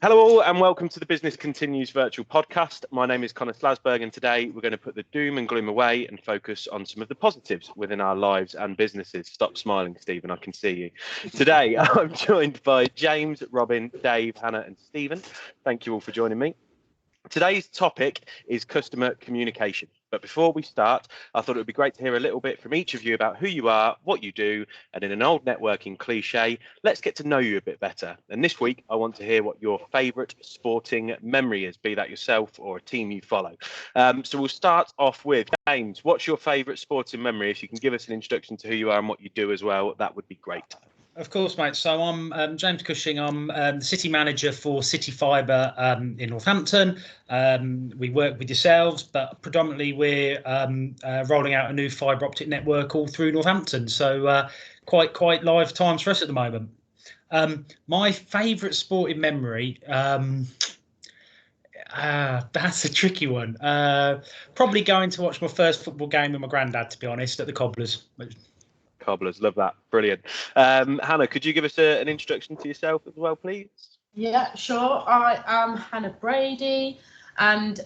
Hello all and welcome to the Business Continues virtual podcast. My name is Connor Slasberg and today we're going to put the doom and gloom away and focus on some of the positives within our lives and businesses. Stop smiling, Stephen, I can see you. Today I'm joined by James, Robyn, Dave, Hannah and Stephen. Thank you all for joining me. Today's topic is customer communication. But before we start, I thought it would be great to hear a little bit from each of you about who you are, what you do, and in an old networking cliche, let's get to know you a bit better. And this week, I want to hear what your favourite sporting memory is, be that yourself or a team you follow. So we'll start off with James. What's your favourite sporting memory? If you can give us an introduction to who you are and what you do as well, that would be great. Of course, mate. So I'm James Cushing. I'm the city manager for City Fibre in Northampton. We work with yourselves, but predominantly we're rolling out a new fibre optic network all through Northampton. So quite live times for us at the moment. My favourite sporting memory, that's a tricky one. Probably going to watch my first football game with my granddad, to be honest, at the Cobblers. Cobblers, love that, brilliant. Hannah, could you give us an introduction to yourself as well, please? Yeah, sure. I am Hannah Brady, and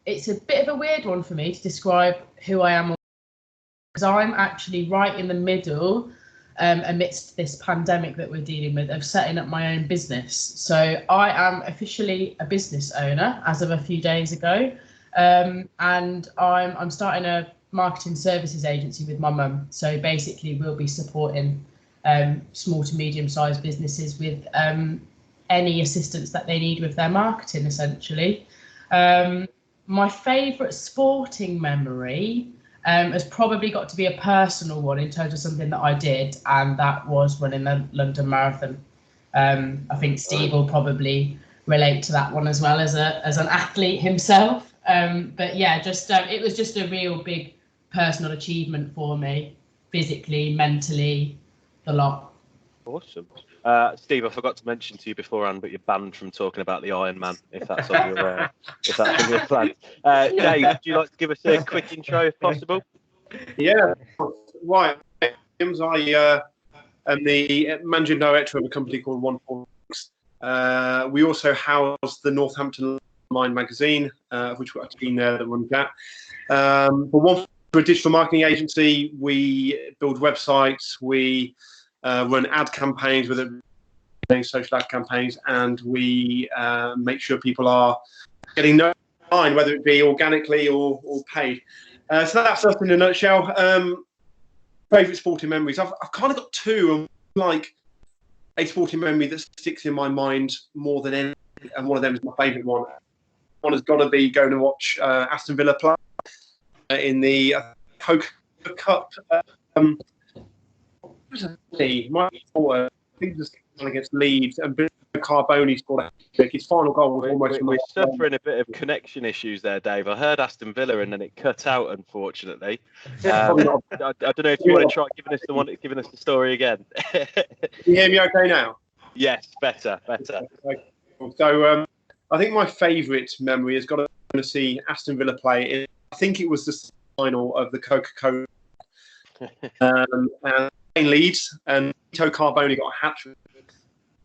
it's a bit of a weird one for me to describe who I am, because I'm actually right in the middle, amidst this pandemic that we're dealing with, of setting up my own business. So I am officially a business owner as of a few days ago, and I'm starting a marketing services agency with my mum. So basically we'll be supporting small to medium sized businesses with any assistance that they need with their marketing, essentially. My favourite sporting memory has probably got to be a personal one in terms of something that I did, and that was running the London Marathon. I think Steve will probably relate to that one as well as an athlete himself. But yeah, it was just a real big personal achievement for me, physically, mentally, the lot. Awesome. Steve, I forgot to mention to you beforehand, but you're banned from talking about the Iron Man, if that's on your plan. Dave, would you like to give us a quick intro if possible? Yeah, right. James, I am the managing director of a company called 146. We also house the Northampton Online magazine, which we've got a team there that runs that. We're a digital marketing agency. We build websites, we run ad campaigns with social ad campaigns, and we make sure people are getting known online, whether it be organically or paid. So that's us in a nutshell. Favourite sporting memories. I've kind of got two, like a sporting memory that sticks in my mind more than anything, and one of them is my favourite one. One has got to be going to watch Aston Villa play in the Coke Cup. My I think it was against Leeds, and Carboni scored his final goal. Was We're suffering a bit of connection issues there, Dave. I heard Aston Villa and then it cut out, unfortunately. I don't know if you want to try giving us the story again. Can you hear me okay now? Yes, better. So I think my favourite memory has got to see Aston Villa play. I think it was the final of the Coca-Cola and in Leeds, and Carboni got a hat-trick,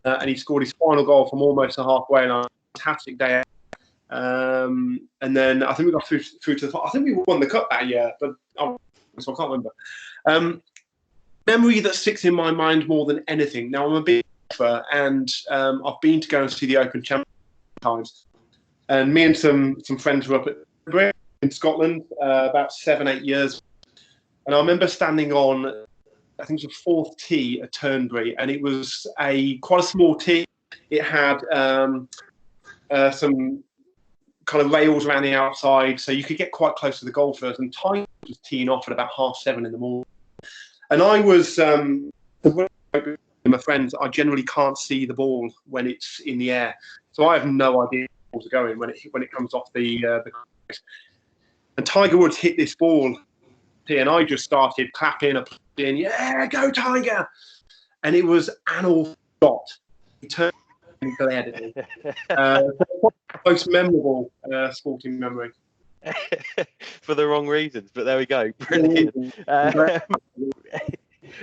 and he scored his final goal from almost a halfway line. Fantastic day. And then I think we got through to the. I think we won the cup that year, but so I can't remember. Memory that sticks in my mind more than anything. Now I'm a big golfer, and I've been to go and see the Open Championship times, and me and some friends were up at Brady in Scotland about 7-8 years, and I remember standing on, I think it was the fourth tee at Turnberry, and it was quite a small tee. It had some kind of rails around the outside, so you could get quite close to the golfers. And Tiger was teeing off at about 7:30 in the morning, and I was my friends. I generally can't see the ball when it's in the air, so I have no idea where it's going when it comes off the course. And Tiger Woods hit this ball, and I just started clapping, applauding, yeah, go Tiger! And it was an awful shot. He turned and glared at me. Most memorable sporting memory. For the wrong reasons, but there we go. Brilliant.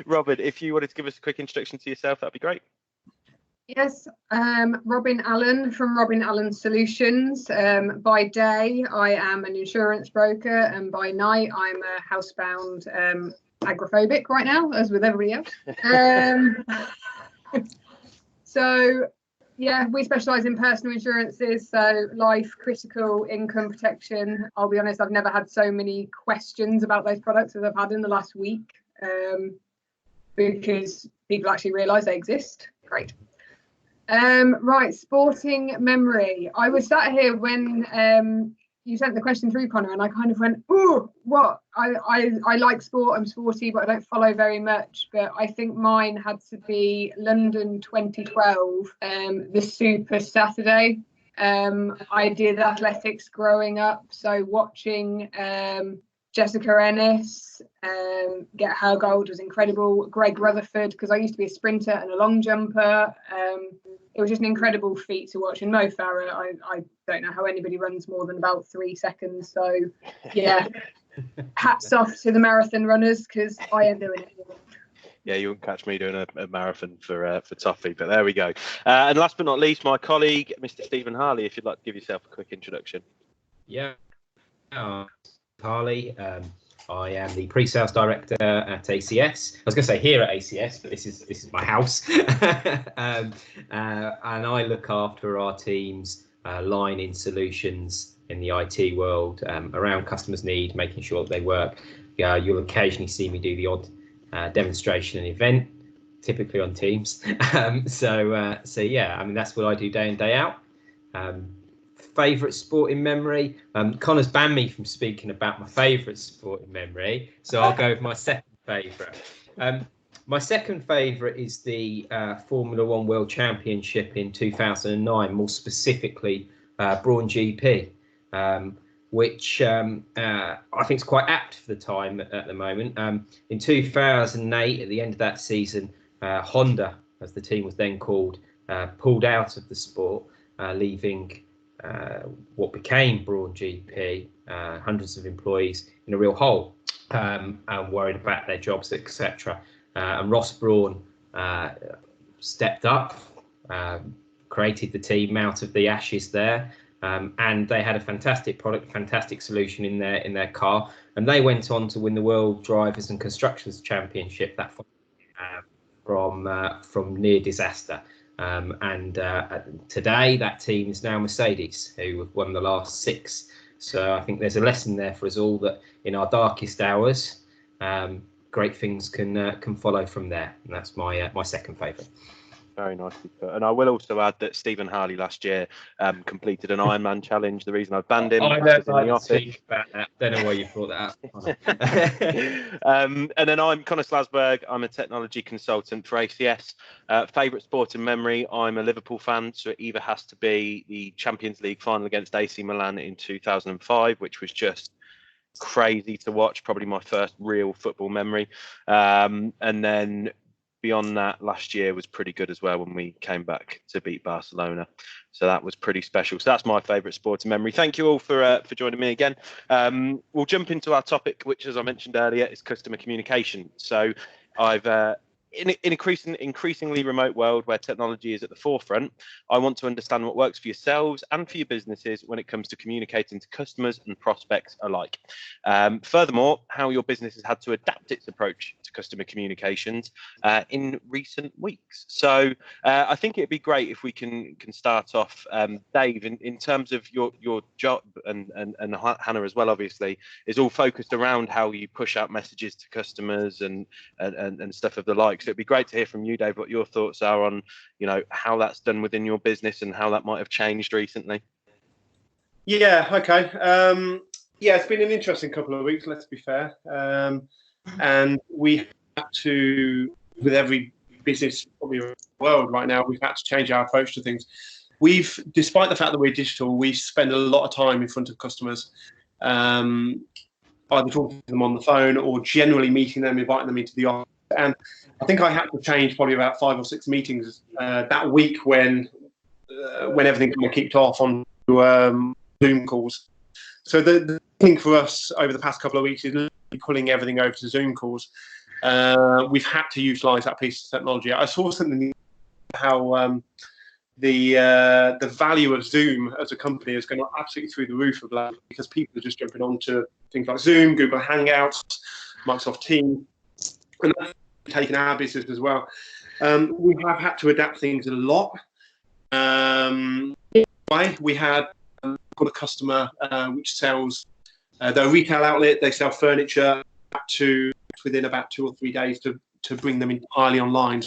Robyn, if you wanted to give us a quick introduction to yourself, that'd be great. Yes, Robyn Allen from Robyn Allen Solutions. By day, I am an insurance broker, and by night, I'm a housebound agoraphobic right now, as with everybody else. So, yeah, we specialise in personal insurances, so life, critical, income protection. I'll be honest, I've never had so many questions about those products as I've had in the last week, because people actually realise they exist. Great. Right, sporting memory. I was sat here when you sent the question through, Connor, and I kind of went, "Ooh, what? I like sport. I'm sporty, but I don't follow very much." But I think mine had to be London 2012, the Super Saturday. I did athletics growing up, so watching Jessica Ennis get her gold was incredible. Greg Rutherford, because I used to be a sprinter and a long jumper. It was just an incredible feat to watch. And Mo Farah, I don't know how anybody runs more than about 3 seconds. So, yeah, hats off to the marathon runners, because I am doing it. Yeah, you wouldn't catch me doing a marathon for Toffee, but there we go. And last but not least, my colleague, Mr. Stephen Harley, if you'd like to give yourself a quick introduction. Yeah, Harley. I am the pre-sales director at ACS. I was going to say here at ACS, but this is my house. And I look after our team's line in solutions in the IT world around customers' need, making sure that they work. You'll occasionally see me do the odd demonstration and event, typically on Teams. So yeah, I mean, that's what I do day in, day out. Favourite sporting memory. Connor's banned me from speaking about my favourite sporting memory, so I'll go with my second favourite. My second favourite is the Formula One World Championship in 2009, more specifically Brawn GP, which I think is quite apt for the time at the moment. In 2008, at the end of that season, Honda, as the team was then called, pulled out of the sport, leaving what became Brawn GP, hundreds of employees in a real hole, and worried about their jobs, etc. And Ross Brawn stepped up, created the team out of the ashes there, and they had a fantastic product, fantastic solution in their car, and they went on to win the World Drivers and Constructors Championship that from near disaster. And today that team is now Mercedes, who have won the last 6. So I think there's a lesson there for us all, that in our darkest hours, great things can follow from there. And that's my second favourite. Very nicely put. And I will also add that Stephen Harley last year completed an Ironman challenge. The reason I banned him I was don't in the office. speak about that. Don't know why you brought that up. And then I'm Connor Slasberg. I'm a technology consultant for ACS. Favourite sport and memory. I'm a Liverpool fan, so it either has to be the Champions League final against AC Milan in 2005, which was just crazy to watch. Probably my first real football memory. And then beyond that, last year was pretty good as well when we came back to beat Barcelona. So that was pretty special. So that's my favourite sporting memory. Thank you all for joining me again. We'll jump into our topic, which, as I mentioned earlier, is customer communication. So I've in an increasingly remote world where technology is at the forefront, I want to understand what works for yourselves and for your businesses when it comes to communicating to customers and prospects alike. Furthermore, how your business has had to adapt its approach to customer communications in recent weeks. So I think it'd be great if we can start off, Dave, in terms of your job, and Hannah as well, obviously, is all focused around how you push out messages to customers and stuff of the like. So it'd be great to hear from you, Dave, what your thoughts are on, how that's done within your business and how that might have changed recently. Yeah, okay. It's been an interesting couple of weeks, let's be fair. And we had to, with every business probably around the world right now, we've had to change our approach to things. Despite the fact that we're digital, we spend a lot of time in front of customers, either talking to them on the phone or generally meeting them, inviting them into the office. And I think I had to change probably about 5 or 6 meetings that week when everything kind of kicked off on Zoom calls. So the thing for us over the past couple of weeks is pulling everything over to Zoom calls. We've had to utilise that piece of technology. I saw something how the value of Zoom as a company has gone absolutely through the roof of that, because people are just jumping onto things like Zoom, Google Hangouts, Microsoft Teams, and that's taken our business as well. We have had to adapt things a lot. We had got a customer which sells, they're a retail outlet, they sell furniture, to within about 2 or 3 days to bring them entirely online.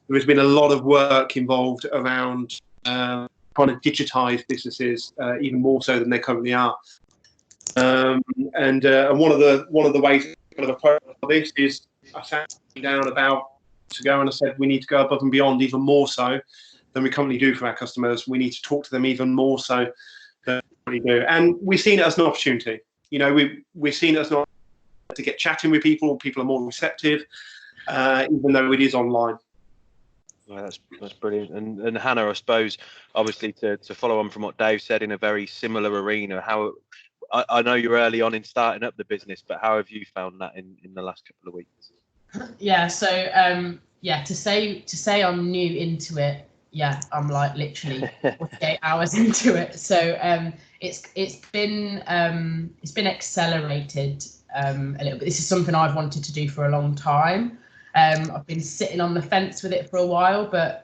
There's been a lot of work involved around trying to digitize businesses even more so than they currently are. And one of the ways kind of approach this is, I sat down about to go and I said we need to go above and beyond even more so than we currently do for our customers. We need to talk to them even more so than we do, and we've seen it as an opportunity. You know, we've seen it as not to get chatting with people. People are more receptive, even though it is online. Well, that's brilliant. And Hannah, I suppose, obviously to follow on from what Dave said, in a very similar arena, how I know you're early on in starting up the business, but how have you found that in the last couple of weeks? Yeah, so to say I'm new into it, yeah, I'm like literally 48 hours into it. So it's been accelerated a little bit. This is something I've wanted to do for a long time. I've been sitting on the fence with it for a while, but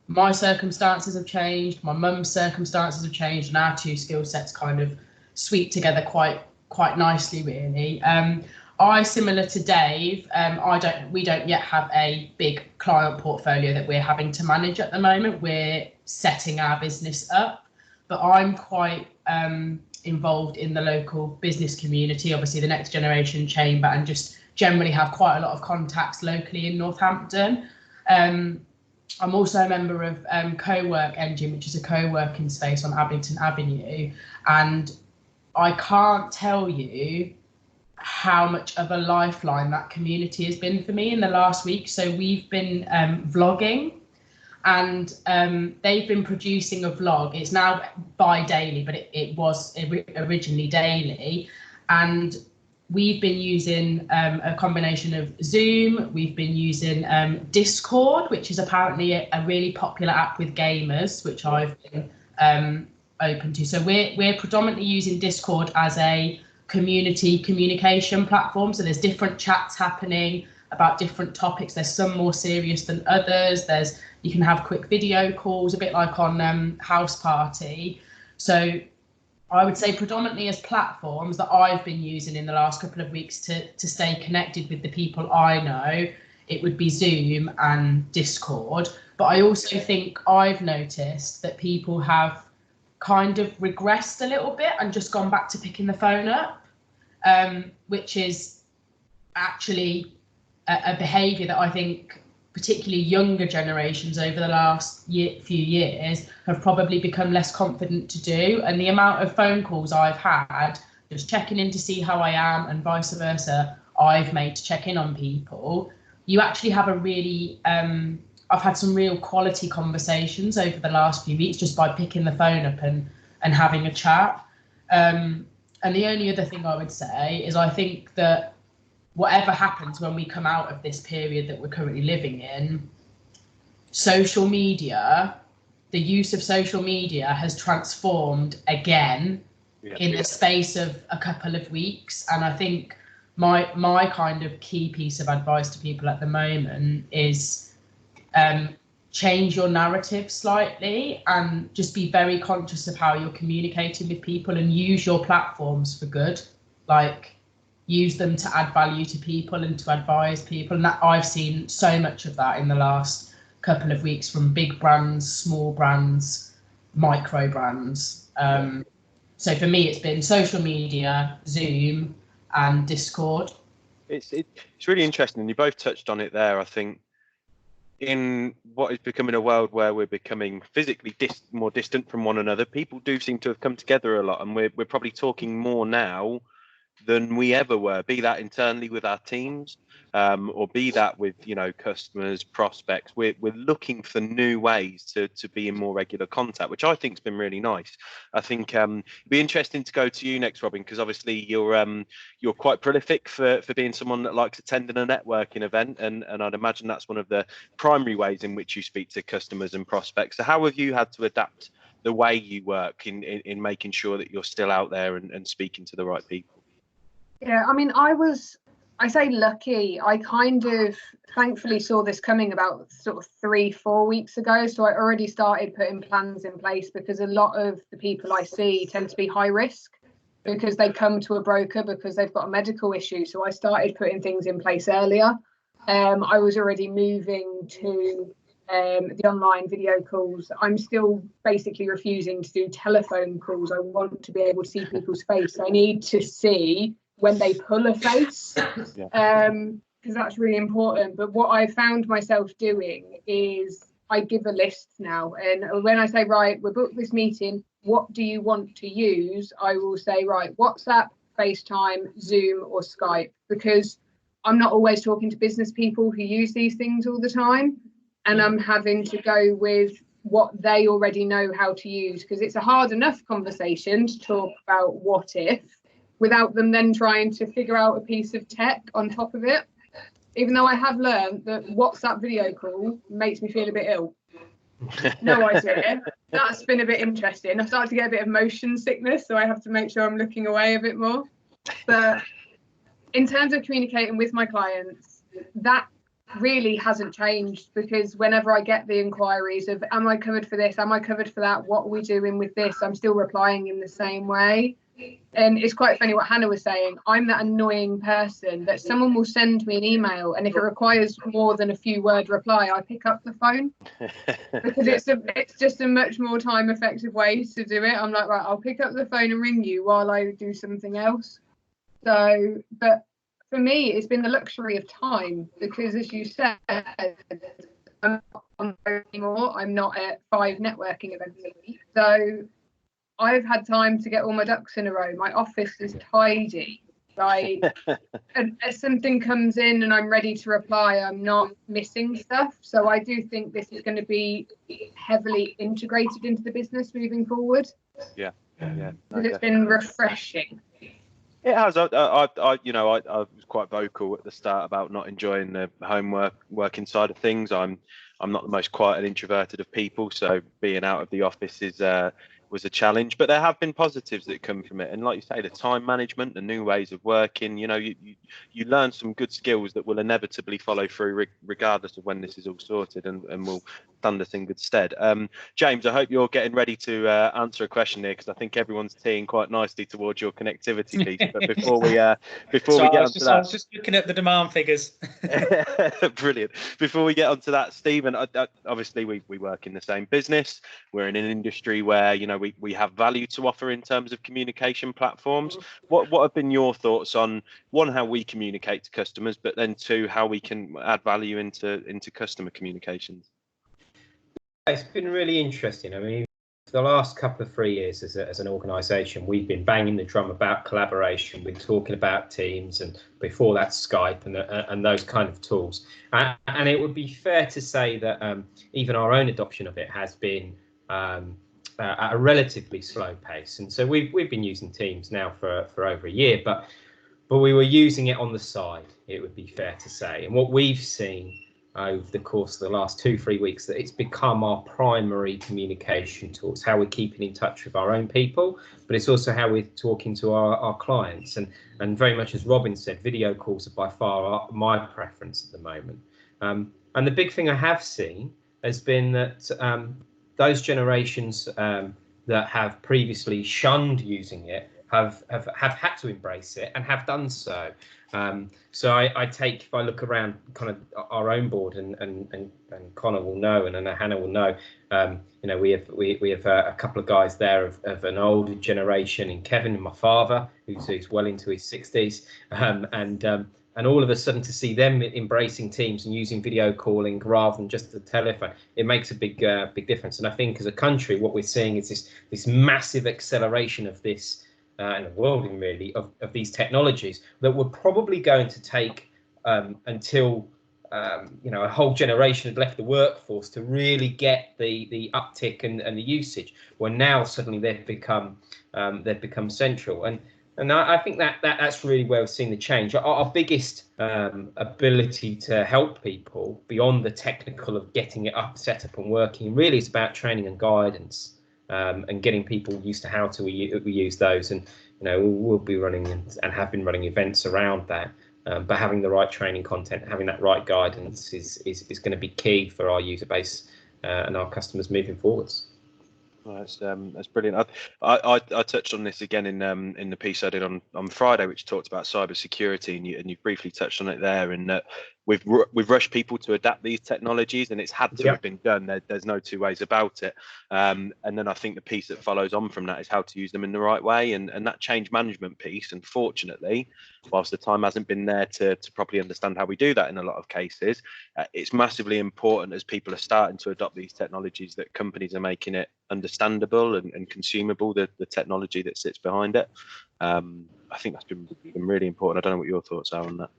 my circumstances have changed, my mum's circumstances have changed, and our two skill sets kind of sweep together quite nicely, really. I, similar to Dave, we don't yet have a big client portfolio that we're having to manage at the moment. We're setting our business up, but I'm quite involved in the local business community, obviously the Next Generation Chamber, and just generally have quite a lot of contacts locally in Northampton. I'm also a member of Co-work Engine, which is a co-working space on Abington Avenue, and I can't tell you how much of a lifeline that community has been for me in the last week. So we've been vlogging, and they've been producing a vlog. It's now bi-daily, but it was originally daily, and we've been using a combination of Zoom. We've been using Discord, which is apparently a really popular app with gamers, which I've been open to. So we're predominantly using Discord as a community communication platform. So there's different chats happening about different topics. There's some more serious than others. You can have quick video calls, a bit like on House Party. So I would say predominantly as platforms that I've been using in the last couple of weeks to stay connected with the people I know, it would be Zoom and Discord. But I also think I've noticed that people have kind of regressed a little bit and just gone back to picking the phone up, which is actually a behaviour that I think particularly younger generations over the last few years have probably become less confident to do. And the amount of phone calls I've had just checking in to see how I am, and vice versa, I've made to check in on people, you actually have a really I've had some real quality conversations over the last few weeks just by picking the phone up and having a chat. And the only other thing I would say is I think that whatever happens when we come out of this period that we're currently living in, social media, the use of social media has transformed again in the space of a couple of weeks. And I think my kind of key piece of advice to people at the moment is change your narrative slightly and just be very conscious of how you're communicating with people, and use your platforms for good. Like, use them to add value to people and to advise people. And that I've seen so much of that in the last couple of weeks, from big brands, small brands, micro brands. So for me, it's been social media, Zoom and Discord. It's really interesting, and you both touched on it there. I think in what is becoming a world where we're becoming physically more distant from one another, people do seem to have come together a lot, and we're probably talking more now than we ever were, be that internally with our teams, or be that with, you know, customers, prospects. We're looking for new ways to be in more regular contact, which I think has been really nice. I think it'd be interesting to go to you next, Robyn, because obviously you're quite prolific for being someone that likes attending a networking event, and I'd imagine that's one of the primary ways in which you speak to customers and prospects. So how have you had to adapt the way you work in making sure that you're still out there and speaking to the right people? Yeah, I mean, I say lucky. I kind of thankfully saw this coming about sort of 3-4 weeks ago. So I already started putting plans in place, because a lot of the people I see tend to be high risk because they come to a broker because they've got a medical issue. So I started putting things in place earlier. I was already moving to the online video calls. I'm still basically refusing to do telephone calls. I want to be able to see people's face. I need to see when they pull a face, because that's really important. But what I found myself doing is I give a list now, and when I say, right, we'll book this meeting, what do you want to use? I will say, right, WhatsApp, FaceTime, Zoom, or Skype, because I'm not always talking to business people who use these things all the time, and I'm having to go with what they already know how to use, because it's a hard enough conversation to talk about what if, without them then trying to figure out a piece of tech on top of it. Even though I have learned that WhatsApp video call makes me feel a bit ill. No idea. That's been a bit interesting. I've started to get a bit of motion sickness, so I have to make sure I'm looking away a bit more. But in terms of communicating with my clients, that really hasn't changed, because whenever I get the inquiries of, am I covered for this? Am I covered for that? What are we doing with this? I'm still replying in the same way. And it's quite funny what Hannah was saying. I'm that annoying person that someone will send me an email, and if it requires more than a few word reply, I pick up the phone, because it's just a much more time effective way to do it. I'm like, right, I'll pick up the phone and ring you while I do something else. So, but for me, it's been the luxury of time, because as you said, I'm not on the road anymore. I'm not at 5 networking events a week. So I've had time to get all my ducks in a row. My office is tidy. Like, and as something comes in and I'm ready to reply, I'm not missing stuff. So I do think this is going to be heavily integrated into the business moving forward. Yeah. It's been refreshing. It has. I was quite vocal at the start about not enjoying the homework working side of things. I'm not the most quiet and introverted of people, so being out of the office was a challenge. But there have been positives that come from it, and like you say, the time management, the new ways of working. You know, you learn some good skills that will inevitably follow through, regardless of when this is all sorted, and will stand us in good stead. James, I hope you're getting ready to answer a question here, because I think everyone's teeing quite nicely towards your connectivity piece. But before we get onto that, I was just looking at the demand figures. Brilliant. Before we get onto that, Stephen, obviously we work in the same business. We're in an industry where, you know, we have value to offer in terms of communication platforms. What have been your thoughts on, one, how we communicate to customers, but then two, how we can add value into customer communications? It's been really interesting. I mean, for the last couple of 3 years as an organisation, we've been banging the drum about collaboration. We're talking about Teams, and before that Skype and those kind of tools. And it would be fair to say that even our own adoption of it has been at a relatively slow pace. And so we've been using Teams now for over a year, but we were using it on the side, it would be fair to say. And what we've seen over the course of the last 2-3 weeks, that it's become our primary communication tool. It's how we're keeping in touch with our own people, but it's also how we're talking to our clients. And very much as Robyn said, video calls are by far my preference at the moment. And the big thing I have seen has been that those generations that have previously shunned using it have had to embrace it and have done so. So I take, if I look around kind of our own board, and Connor will know, and Hannah will know, you know, we have a couple of guys there of an older generation, in Kevin and my father, who's well into his 60s, and all of a sudden to see them embracing Teams and using video calling rather than just the telephone, it makes a big difference. And I think as a country, what we're seeing is this massive acceleration of this in the world, really, of these technologies that we're probably going to take until a whole generation had left the workforce to really get the uptick and the usage. Well, now suddenly they've become central, and I think that's really where we've seen the change. Our biggest ability to help people beyond the technical of getting it up, set up and working really is about training and guidance, and getting people used to how to we use those. And we'll be running and have been running events around that. But having the right training content, having that right guidance is going to be key for our user base and our customers moving forwards. That's brilliant. I touched on this again in the piece I did on Friday, which talked about cyber security, and you briefly touched on it there. And that we've rushed people to adapt these technologies, and it's had to have been done. There's no two ways about it. And then I think the piece that follows on from that is how to use them in the right way, and that change management piece. Unfortunately, whilst the time hasn't been there to properly understand how we do that in a lot of cases, it's massively important as people are starting to adopt these technologies that companies are making it understandable and consumable, the technology that sits behind it. I think that's been really important. I don't know what your thoughts are on that.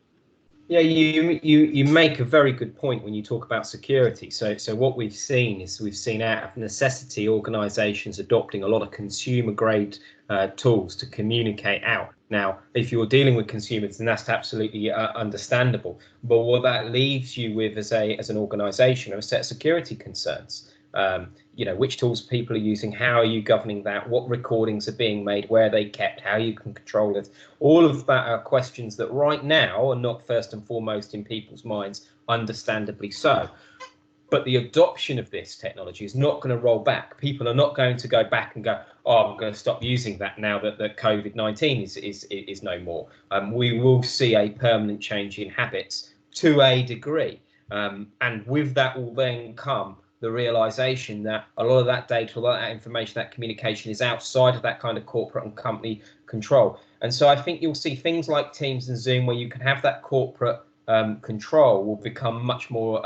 Yeah, you make a very good point when you talk about security. So what we've seen out of necessity organisations adopting a lot of consumer grade tools to communicate out. Now, if you're dealing with consumers, then that's absolutely understandable. But what that leaves you with as an organisation are a set of security concerns. Which tools people are using, how are you governing that, what recordings are being made, where they kept, how you can control it. All of that are questions that right now are not first and foremost in people's minds, understandably so. But the adoption of this technology is not going to roll back. People are not going to go back and go, I'm going to stop using that now that COVID-19 is no more. We will see a permanent change in habits to a degree. And with that will then come the realization that a lot of that data, a lot of that information, that communication is outside of that kind of corporate and company control. And so I think you'll see things like Teams and Zoom where you can have that corporate control will become much more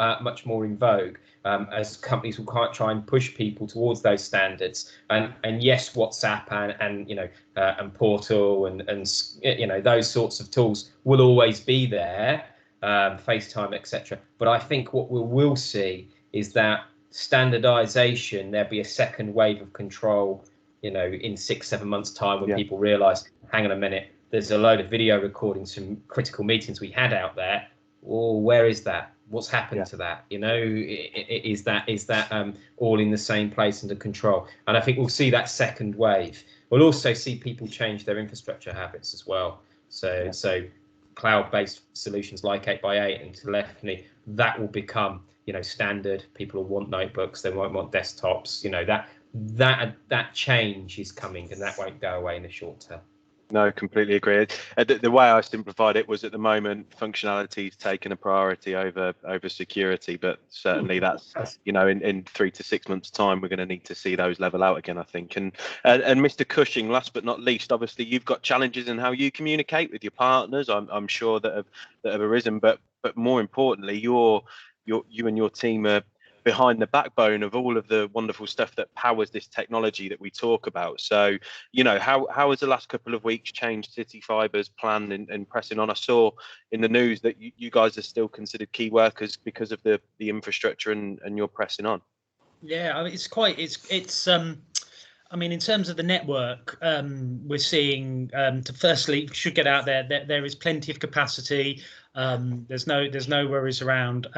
in vogue as companies will try and push people towards those standards. And yes, WhatsApp and Portal and those sorts of tools will always be there, FaceTime, etc. But I think what we will see is that standardization, there'll be a second wave of control, in 6-7 months time when people realize, hang on a minute, there's a load of video recordings from critical meetings we had out there. Oh, where is that? What's happened to that? Is that all in the same place under control? And I think we'll see that second wave. We'll also see people change their infrastructure habits as well. So cloud-based solutions like 8x8 and telephony, that will become standard. People will want notebooks, they won't want desktops. That change is coming, and that won't go away in the short term. No, completely agree. The way I simplified it was, at the moment, functionality is taking a priority over security, but certainly that's in 3 to 6 months' time we're going to need to see those level out again, I think. And Mr. Cushing, last but not least, obviously you've got challenges in how you communicate with your partners. I'm sure that have arisen, but more importantly, you and your team are behind the backbone of all of the wonderful stuff that powers this technology that we talk about. So, how has the last couple of weeks changed City Fiber's plan in pressing on? I saw in the news that you guys are still considered key workers because of the infrastructure and you're pressing on. Yeah, I mean, I mean, in terms of the network, we're seeing firstly, should get out there. There is plenty of capacity. There's no worries around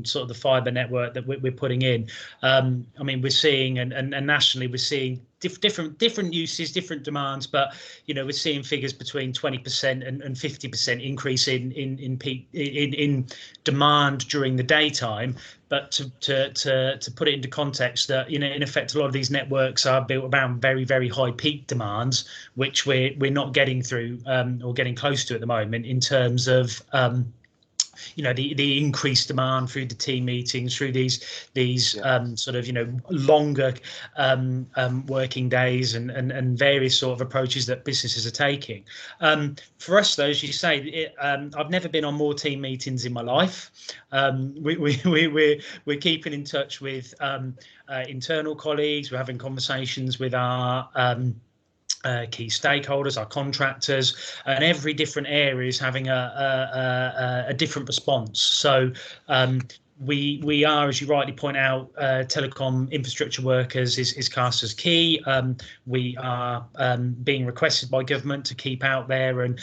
sort of the fibre network that we're putting in. I mean, we're seeing and nationally we're seeing different uses, different demands, but we're seeing figures between 20% and 50% increase in demand during the daytime. But to put it into context, that in effect, a lot of these networks are built around very, very high peak demands, which we're not getting through or getting close to at the moment in terms of the increased demand through the team meetings, through these sort of longer working days and various sort of approaches that businesses are taking. For us, though, as you say, I've never been on more team meetings in my life. We're keeping in touch with internal colleagues. We're having conversations with our key stakeholders, our contractors, and every different area is having a different response. So we are, as you rightly point out, telecom infrastructure workers is cast as key. We are being requested by government to keep out there and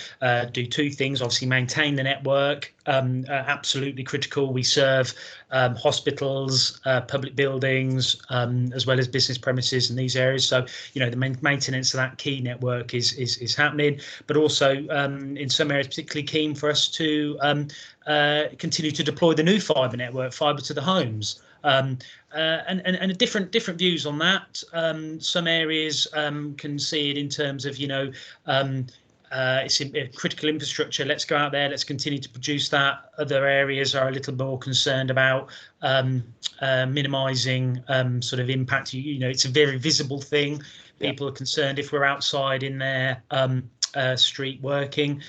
do two things. Obviously, maintain the network, absolutely critical. We serve hospitals, public buildings, as well as business premises in these areas. So, the maintenance of that key network is happening, but also in some areas particularly keen for us to continue to deploy the new fibre network, fibre to the homes. And different views on that. Some areas can see it in terms of, it's a critical infrastructure. Let's go out there. Let's continue to produce that. Other areas are a little more concerned about minimising sort of impact. It's a very visible thing. People are concerned if we're outside in their street working.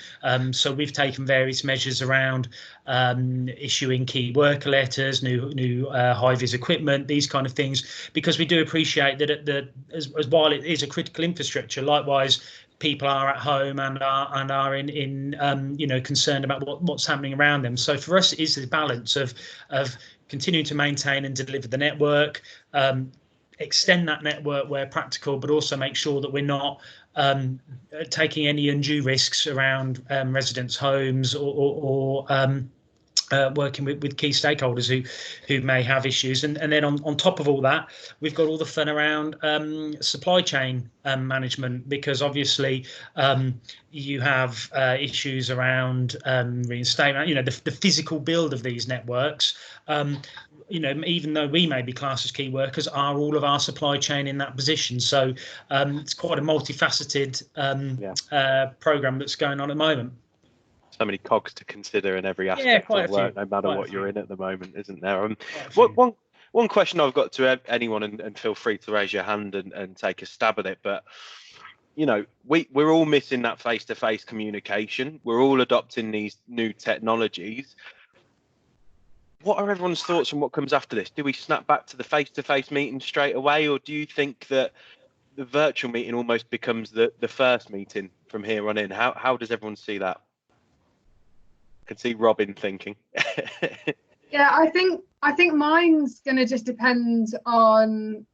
So we've taken various measures around issuing key worker letters, new high-vis equipment, these kind of things, because we do appreciate that as while it is a critical infrastructure, likewise people are at home and are in concerned about what's happening around them. So for us, it is the balance of continuing to maintain and deliver the network, extend that network where practical, but also make sure that we're not taking any undue risks around residents' homes or working with key stakeholders who may have issues. And then on top of all that, we've got all the fun around supply chain management, because obviously you have issues around reinstatement, the physical build of these networks. Even though we may be classed as key workers, are all of our supply chain in that position? So it's quite a multifaceted program that's going on at the moment. So many cogs to consider in every aspect of work, no matter what you're in at the moment, isn't there? One question I've got to anyone, and feel free to raise your hand and take a stab at it, but we're all missing that face-to-face communication. We're all adopting these new technologies. What are everyone's thoughts on what comes after this? Do we snap back to the face-to-face meeting straight away, or do you think that the virtual meeting almost becomes the first meeting from here on in? How does everyone see that? I can see Robyn thinking. Yeah, I think mine's going to just depend on.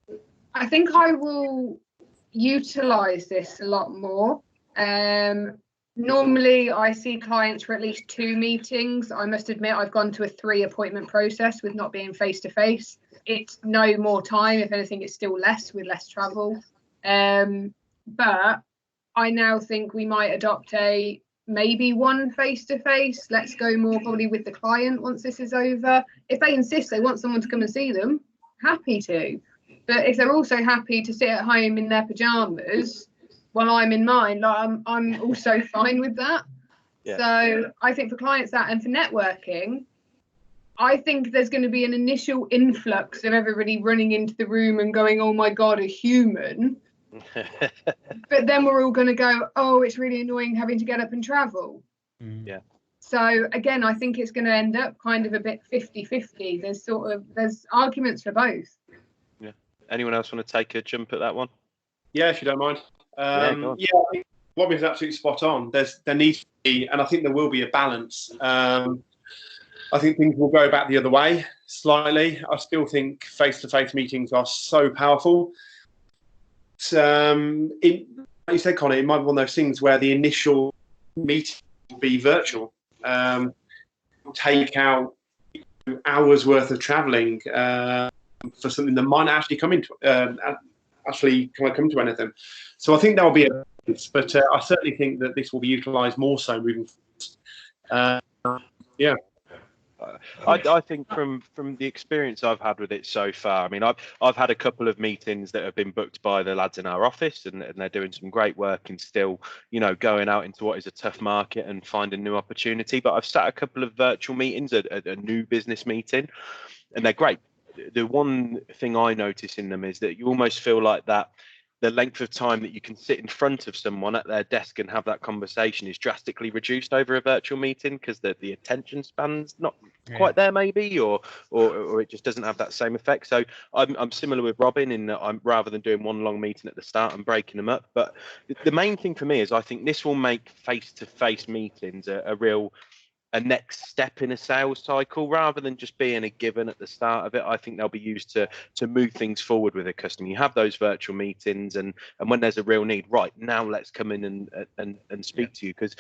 I think I will utilise this a lot more. Normally, I see clients for at least 2 meetings. I must admit, I've gone to a 3 appointment process with not being face to face. It's no more time. If anything, it's still less with less travel. But I now think we might adopt maybe 1 face to face. Let's go more probably with the client once this is over. If they insist they want someone to come and see them, happy to. But if they're also happy to sit at home in their pajamas while I'm in mine, I'm also fine with that. Yeah. So I think for clients that, and for networking, I think there's going to be an initial influx of everybody running into the room and going, oh my God, a human. But then we're all going to go, oh, it's really annoying having to get up and travel. Yeah. So again, I think it's going to end up kind of a bit 50-50. There's arguments for both. Yeah. Anyone else want to take a jump at that one? Yeah, if you don't mind. I think Robyn's absolutely spot on. There needs to be, and I think there will be, a balance. I think things will go back the other way slightly. I still think face-to-face meetings are so powerful. Like you said, Connor, it might be one of those things where the initial meeting will be virtual. Take out hours worth of travelling for something that might actually come to anything. So I think there will be a balance, but I certainly think that this will be utilised more so moving forward. Yeah. I think from the experience I've had with it so far, I mean, I've had a couple of meetings that have been booked by the lads in our office, and they're doing some great work and still, going out into what is a tough market and finding new opportunity. But I've sat a couple of virtual meetings at a new business meeting, and they're great. The one thing I notice in them is that you almost feel like that the length of time that you can sit in front of someone at their desk and have that conversation is drastically reduced over a virtual meeting, because the attention span's not quite there, maybe, or it just doesn't have that same effect. So I'm similar with Robyn in that I'm, rather than doing one long meeting at the start, I'm breaking them up. But the main thing for me is I think this will make face-to-face meetings a next step in a sales cycle, rather than just being a given at the start of it. I think they'll be used to move things forward with a customer. You have those virtual meetings, and when there's a real need, right, now let's come in and speak to you. Because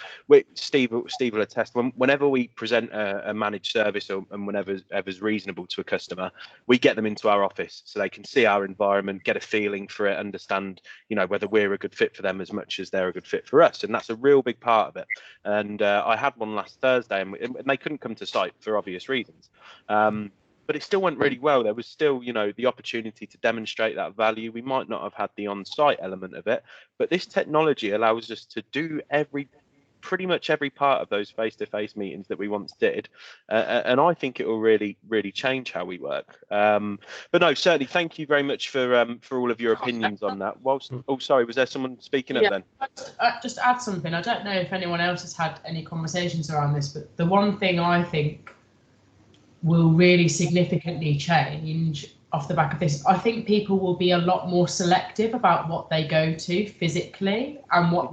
Steve will attest, whenever we present a managed service, and whenever's reasonable to a customer, we get them into our office so they can see our environment, get a feeling for it, understand, you know, whether we're a good fit for them as much as they're a good fit for us. And that's a real big part of it. And I had one last Thursday, and they couldn't come to site for obvious reasons. But it still went really well. There was still, you know, the opportunity to demonstrate that value. We might not have had the on-site element of it, but this technology allows us to do pretty much every part of those face-to-face meetings that we once did, and I think it will really change how we work. But no, certainly, thank you very much for all of your opinions on that. Oh, sorry, was there someone speaking up then? Just add something. I don't know if anyone else has had any conversations around this, but the one thing I think will really significantly change off the back of this, I think people will be a lot more selective about what they go to physically, and what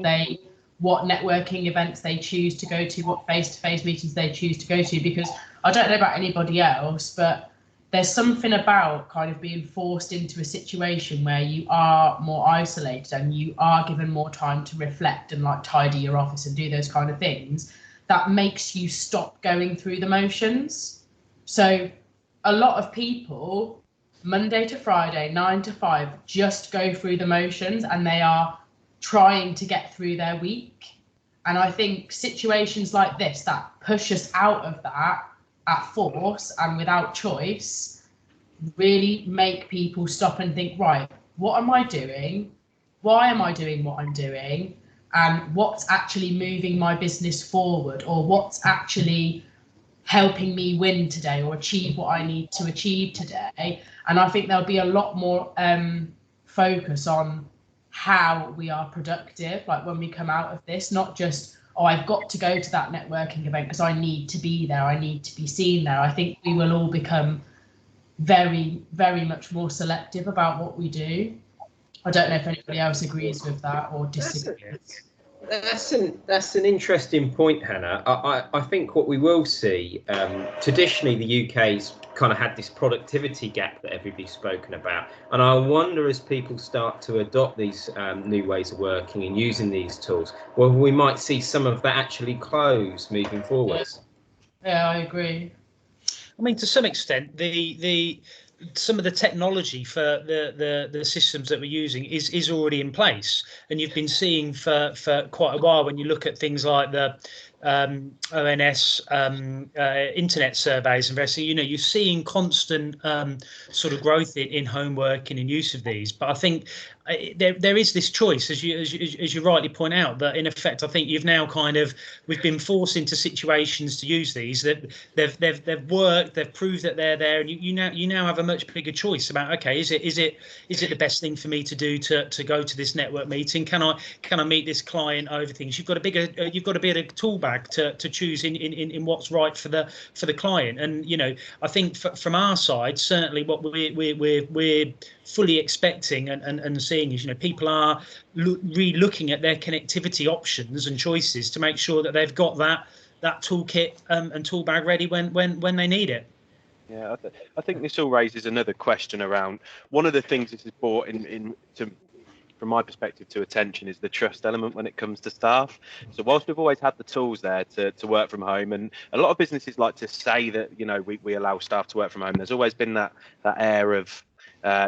networking events they choose to go to, what face-to-face meetings they choose to go to. Because I don't know about anybody else, but there's something about kind of being forced into a situation where you are more isolated and you are given more time to reflect and like tidy your office and do those kind of things, that makes you stop going through the motions. So a lot of people, Monday to Friday, 9 to 5, just go through the motions, and they are trying to get through their week. And I think situations like this that push us out of that at force and without choice really make people stop and think, right, what am I doing? Why am I doing what I'm doing? And what's actually moving my business forward, or what's actually helping me win today or achieve what I need to achieve today? And I think there'll be a lot more focus on how we are productive, like when we come out of this, not just, oh, I've got to go to that networking event because I need to be there, I need to be seen there. I think we will all become very, very much more selective about what we do. I don't know if anybody else agrees with that or disagrees. That's an interesting point, Hannah. I think what we will see, traditionally the UK's kind of had this productivity gap that everybody's spoken about, and I wonder, as people start to adopt these new ways of working and using these tools, well, we might see some of that actually close moving forwards. Yeah, I agree. I mean, to some extent, some of the technology for the systems that we're using is already in place, and you've been seeing for quite a while. When you look at things like the ONS internet surveys and everything, you know, you're seeing constant sort of growth in homework and in use of these. But I think there is this choice, as you rightly point out, that in effect I think we've been forced into situations to use these that they've worked, they've proved that they're there, and you now have a much bigger choice about, okay, is it the best thing for me to do to go to this network meeting? Can I meet this client over things? You've got a bit of tool bag to choose in what's right for the client. And you know, I think from our side, certainly what we're fully expecting and seeing is, you know, people are re-looking at their connectivity options and choices to make sure that they've got that toolkit and tool bag ready when they need it. Yeah, I think this all raises another question around one of the things this has brought from my perspective to attention is the trust element when it comes to staff. So whilst we've always had the tools there to work from home, and a lot of businesses like to say that, you know, we allow staff to work from home, there's always been that air of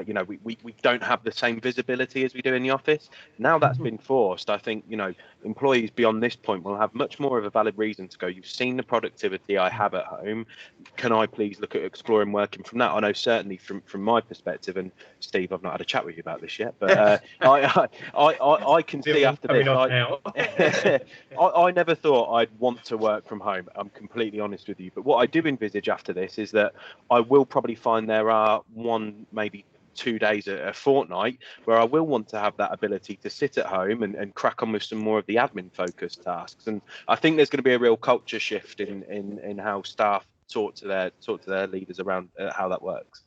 you know, we don't have the same visibility as we do in the office. Now that's been forced, I think, you know, employees beyond this point will have much more of a valid reason to go, you've seen the productivity I have at home, can I please look at exploring working from that? I know certainly from my perspective, and Steve, I've not had a chat with you about this yet, but I can see after this, I never thought I'd want to work from home, I'm completely honest with you. But what I do envisage after this is that I will probably find there are maybe 2 days a fortnight, where I will want to have that ability to sit at home and crack on with some more of the admin focused tasks. And I think there's going to be a real culture shift in how staff talk to their leaders around how that works.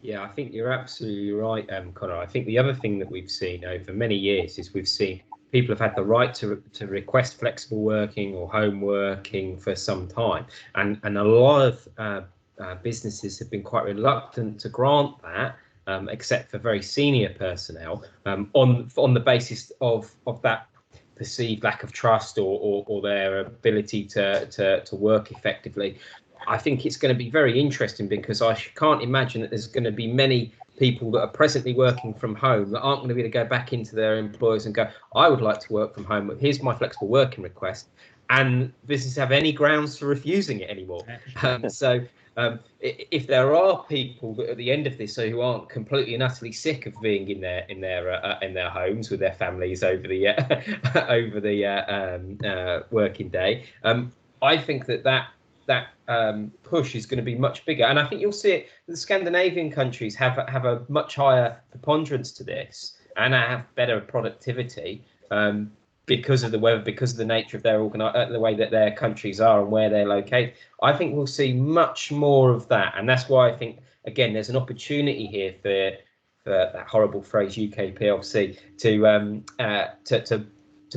Yeah, I think you're absolutely right, Connor. I think the other thing that we've seen over many years is we've seen people have had the right to request flexible working or home working for some time, and a lot of businesses have been quite reluctant to grant that, except for very senior personnel, on the basis of that perceived lack of trust or their ability to work effectively. I think it's going to be very interesting, because I can't imagine that there's going to be many people that are presently working from home that aren't going to be able to go back into their employers and go, I would like to work from home, but here's my flexible working request. And businesses have any grounds for refusing it anymore. If there are people that at the end of this who aren't completely and utterly sick of being in their homes with their families over the working day, I think that push is going to be much bigger, and I think you'll see it. The Scandinavian countries have a much higher preponderance to this and have better productivity because of the weather, because of the nature of their the way that their countries are and where they're located. I think we'll see much more of that, and that's why I think again there's an opportunity here for that horrible phrase UK PLC to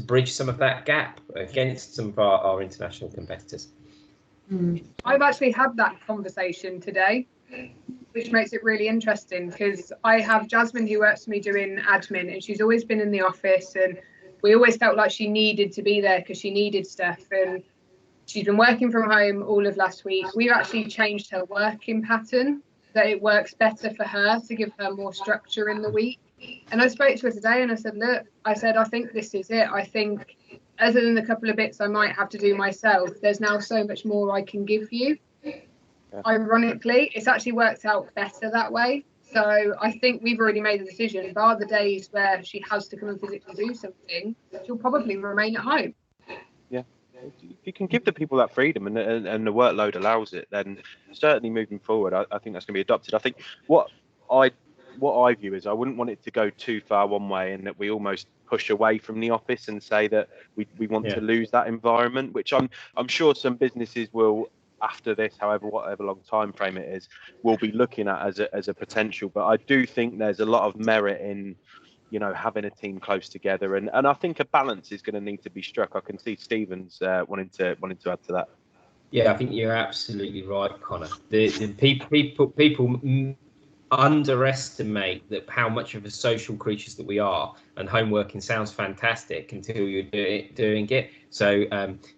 bridge some of that gap against some of our international competitors. I've actually had that conversation today, which makes it really interesting, because I have Jasmine who works for me doing admin, and she's always been in the office, and we always felt like she needed to be there because she needed stuff, and she's been working from home all of last week. We've actually changed her working pattern, that it works better for her to give her more structure in the week. And I spoke to her today and I said, look, I think this is it. I think other than the couple of bits I might have to do myself, there's now so much more I can give you. Yeah. Ironically, it's actually worked out better that way. So I think we've already made the decision, bar the days where she has to come and physically do something, she'll probably remain at home. Yeah. If you can give the people that freedom and the workload allows it, then certainly moving forward, I think that's going to be adopted. I think what I view is I wouldn't want it to go too far one way, and that we almost push away from the office and say that we want to lose that environment, which I'm sure some businesses will, after this, whatever long time frame it is, will be looking at as a potential. But I do think there's a lot of merit in, having a team close together, and I think a balance is going to need to be struck. I can see Stephen's wanting to add to that. Yeah, I think you're absolutely right, Connor. The people underestimate how much of a social creatures that we are, and home working sounds fantastic until you're doing it. So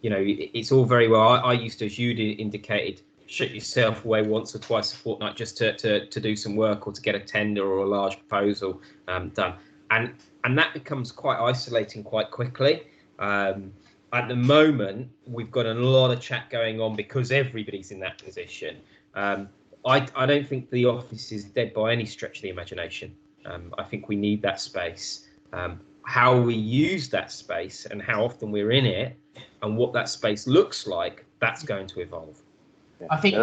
it's all very well. I used to, as you indicated, shut yourself away once or twice a fortnight just to do some work or to get a tender or a large proposal done, and that becomes quite isolating quite quickly. At the moment, we've got a lot of chat going on because everybody's in that position. I don't think the office is dead by any stretch of the imagination. I think we need that space. How we use that space and how often we're in it and what that space looks like, that's going to evolve. I think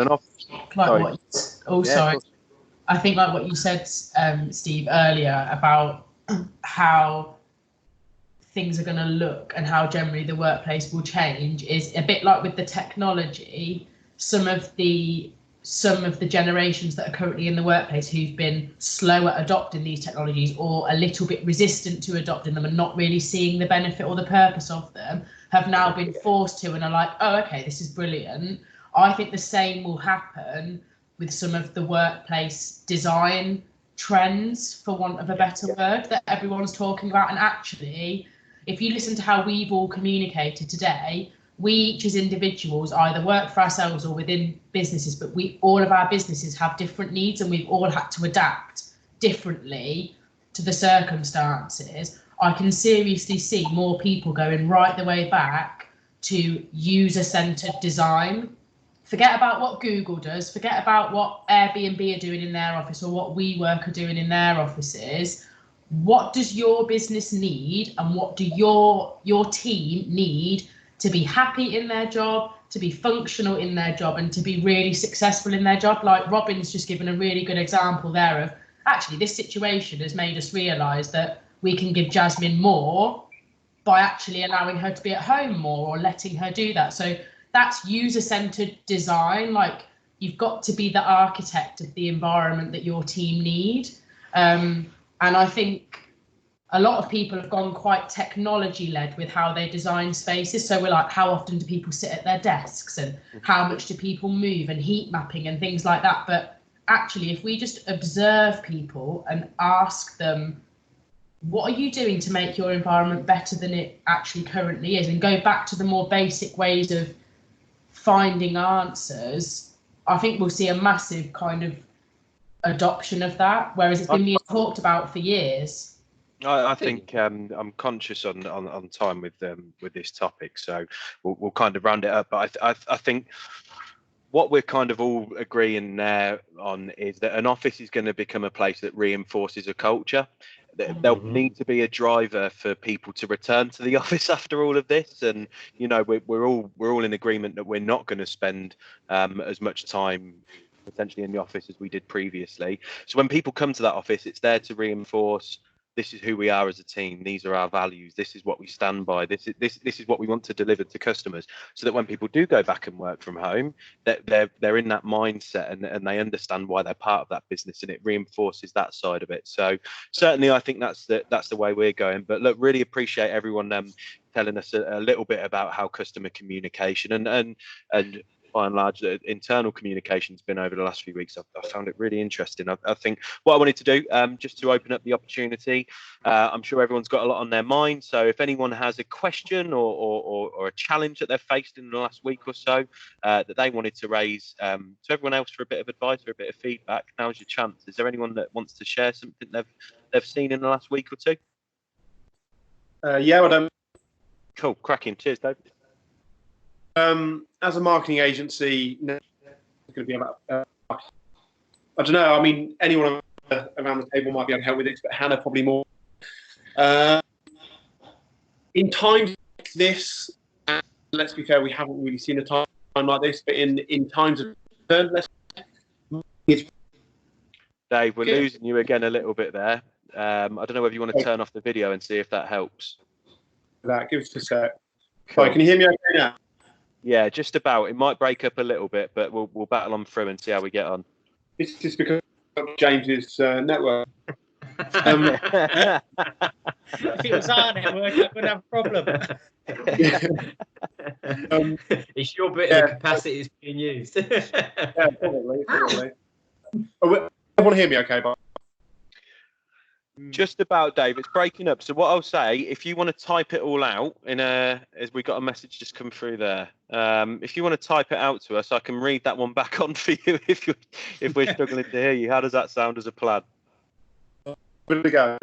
I think like what you said, Steve, earlier about how things are going to look and how generally the workplace will change is a bit like with the technology. Some of the generations that are currently in the workplace who've been slow at adopting these technologies or a little bit resistant to adopting them and not really seeing the benefit or the purpose of them have now been forced to and are like, oh, okay, this is brilliant. I think the same will happen with some of the workplace design trends, for want of a better word, that everyone's talking about. And actually, if you listen to how we've all communicated today, we each as individuals either work for ourselves or within businesses, but all of our businesses have different needs and we've all had to adapt differently to the circumstances. I can seriously see more people going right the way back to user-centered design. Forget about what Google does, forget about what Airbnb are doing in their office or what WeWork are doing in their offices. What does your business need and what do your team need to be happy in their job, to be functional in their job and to be really successful in their job? Like Robyn's just given a really good example there of actually this situation has made us realise that we can give Jasmine more by actually allowing her to be at home more or letting her do that. So that's user-centered design. Like, you've got to be the architect of the environment that your team need. And I think a lot of people have gone quite technology-led with how they design spaces. So we're like, how often do people sit at their desks, and how much do people move, and heat mapping and things like that. But actually, if we just observe people and ask them, what are you doing to make your environment better than it actually currently is, and go back to the more basic ways of finding answers, I think we'll see a massive kind of adoption of that, whereas it's been being talked about for years. I think I'm conscious on time with this topic, so we'll kind of round it up. But I think what we're kind of all agreeing there on is that an office is going to become a place that reinforces a culture. There'll need to be a driver for people to return to the office after all of this, and we're all in agreement that we're not going to spend as much time potentially in the office as we did previously. So when people come to that office, it's there to reinforce, this is who we are as a team. These are our values. This is what we stand by. This is what we want to deliver to customers, so that when people do go back and work from home, that they're in that mindset and they understand why they're part of that business, and it reinforces that side of it. So certainly, I think that's the way we're going. But look, really appreciate everyone telling us a little bit about how customer communication and by and large, the internal communication's been over the last few weeks. I found it really interesting. I think what I wanted to do, just to open up the opportunity, I'm sure everyone's got a lot on their mind. So if anyone has a question or a challenge that they've faced in the last week or so that they wanted to raise to everyone else for a bit of advice or a bit of feedback, now's your chance. Is there anyone that wants to share something they've seen in the last week or two? Yeah, cool, cracking. Cheers, Dave. As a marketing agency, it's going to be about, I don't know, I mean, anyone around the table might be able to help with this, but Hannah probably more. In times like this, and let's be fair, we haven't really seen a time like this, but in times of concern, Dave, we're losing you again a little bit there. I don't know whether you want to turn off the video and see if that helps. Give us a sec. Cool. Right, can you hear me okay now? Yeah, just about. It might break up a little bit, but we'll battle on through and see how we get on. It's just because of James's network. If it was our network, it would have a problem. It's your bit of capacity is being used. Yeah, probably. Everyone hear me okay, Bob? Just about, Dave. It's breaking up. So what I'll say, if you want to type it all out as we got a message just come through there. If you want to type it out to us, I can read that one back on for you if we're struggling to hear you. How does that sound as a plan? Good to go.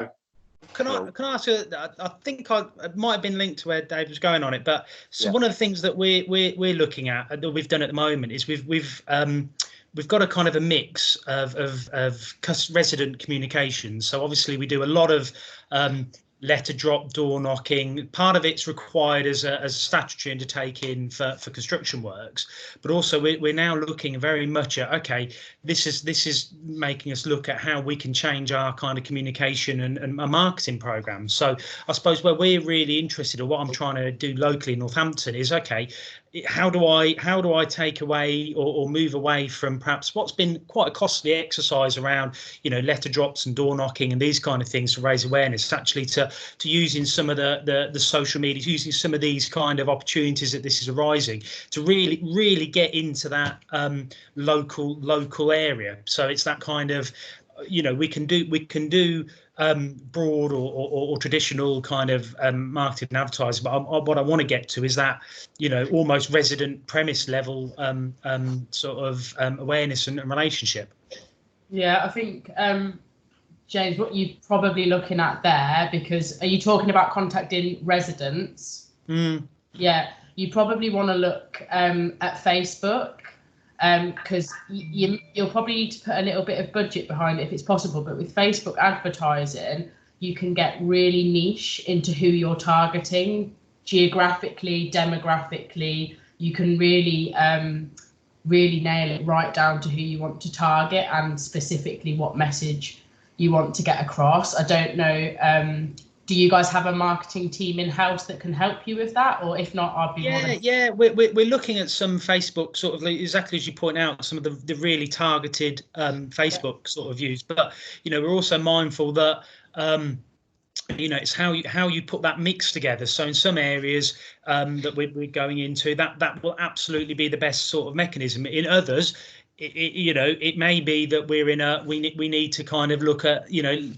Can I ask you? I think it might have been linked to where Dave was going on it, but one of the things that we're looking at that we've done at the moment is we've got a kind of a mix of resident communication. So obviously we do a lot of letter drop, door knocking. Part of it's required as a statutory undertaking for construction works, but also we're now looking very much at, okay, this is making us look at how we can change our kind of communication and marketing programs. So I suppose where we're really interested, or what I'm trying to do locally in Northampton, is, okay, how do I take away or move away from perhaps what's been quite a costly exercise around, letter drops and door knocking and these kind of things to raise awareness, actually to using some of the social media, using some of these kind of opportunities that this is arising to really get into that local area. So it's that kind of, we can do broad or traditional kind of marketing and advertising, but what I want to get to is that almost resident premise level sort of awareness and relationship. Yeah, I think James, what you're probably looking at there, because are you talking about contacting residents? Yeah, you probably want to look at Facebook, because you'll probably need to put a little bit of budget behind it if it's possible. But with Facebook advertising, you can get really niche into who you're targeting geographically, demographically. You can really nail it right down to who you want to target and specifically what message you want to get across. I don't know. Do you guys have a marketing team in house that can help you with that, or if not, I'll be we're looking at some Facebook sort of, like, exactly as you point out, some of the really targeted Facebook sort of views. But we're also mindful that it's how you put that mix together. So in some areas that we're going into, that will absolutely be the best sort of mechanism. In others, it may be that we need to kind of look at